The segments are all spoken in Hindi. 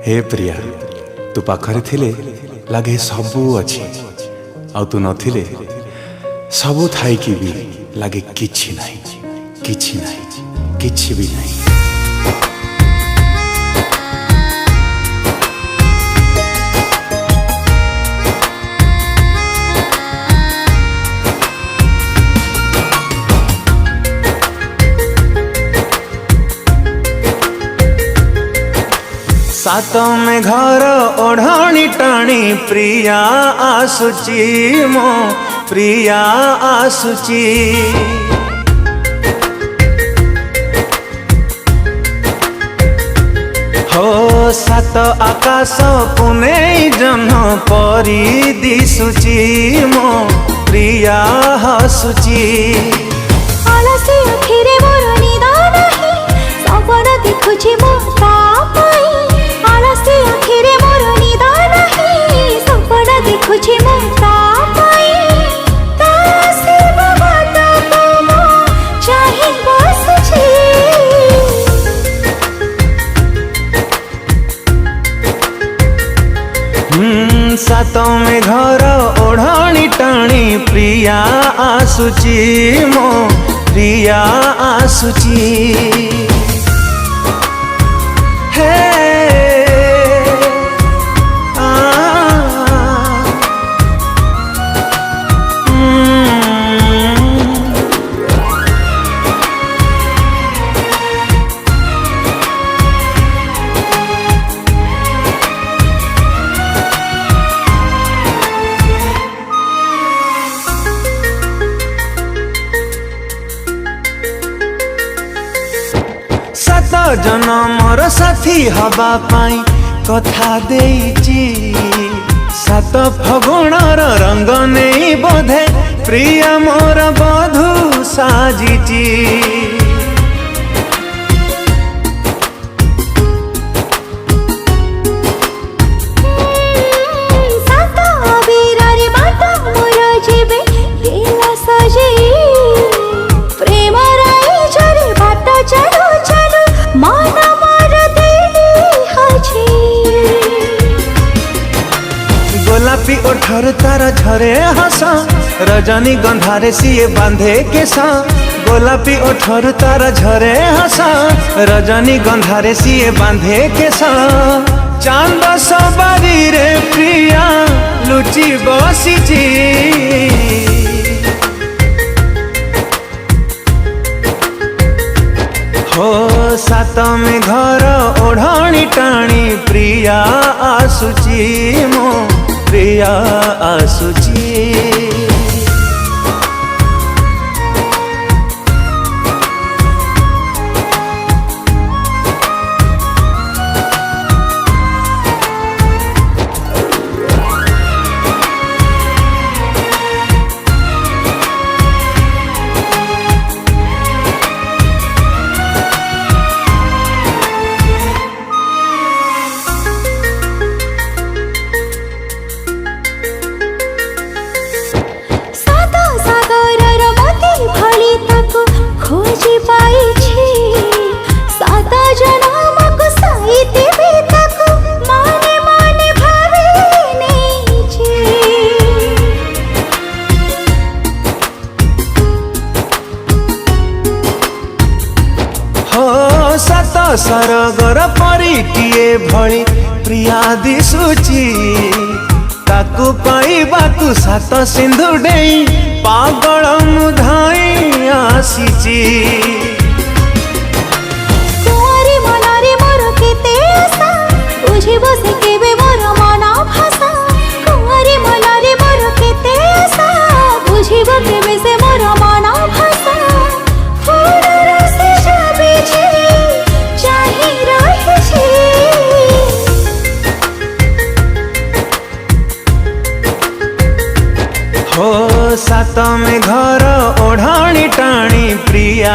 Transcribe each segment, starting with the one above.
हे प्रिया तू पाखरे थिले लगे सबू अच्छी आ तू नथिले सबू थाई कि भी लगे किछि नहीं किछि नहीं किछि भी नहीं। सात में घर ओढ़ाणी टाणी प्रिया आसुची मो प्रिया आसुची। हो सात आकाश पुने जन्ह परी दिसुची मो प्रिया हसुची। आलसी अखिरे मोर निद नाही सपन देखुछि मो तापई। आलसी अखिरे मोर निद नाही सपन देखुछि मो तापई। तासे बात को मो चाहि बसुछि। सात में घर ओढ़ाणी टाणी प्रिया आसुची मो प्रिया आसुची। हे सात जनमर साथी हवा पाई कथा देइची। सात फगुणर रंग नहीं बोधे प्रिया मोर बधू साजिची। सात अबीरारी बाट मोर जीवे दिला सजी। प्रेम राई झरे बाट चलो चलो मन मोर दिली हजी। गोलापी ओठर तार झरे हस रजनी गंधारे सिए बांधे केसा। गोलापी ओठर तार झरे हस रजनी गंधारे सिए बांधे केसा। चांद सवारी रे प्रिया लुचि बसिची। हो सात में घर ओढ़ाणी टाणी प्रिया आसुची मो प्रिया आसुची। खोजी पाइछि सात जनम को साइते बेतको माने माने भावे नेछि। हो सात सरगर परिटिए भली प्रिया दिसुची। ताकू पाइबाकू सात सिंधु डेई पागल मुधाई आसीची। कुंवारी मनरे मोर केते आशा बुझिबो से केबे मोर मन भाषा। कुंवारी मनरे मोर केते आशा बुझिबो केबे से मोर मन भाषा। फूलर से जाबे छी चाहि रहि छी। हो सात में घर ओढ़ाणी टाणी प्रिया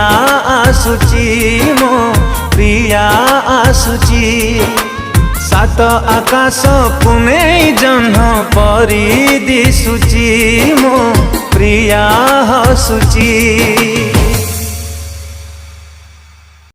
आसुची मो प्रिया आसुची। सात आकाश पुने जन्ह परी दिसुची मो प्रिया हसुची।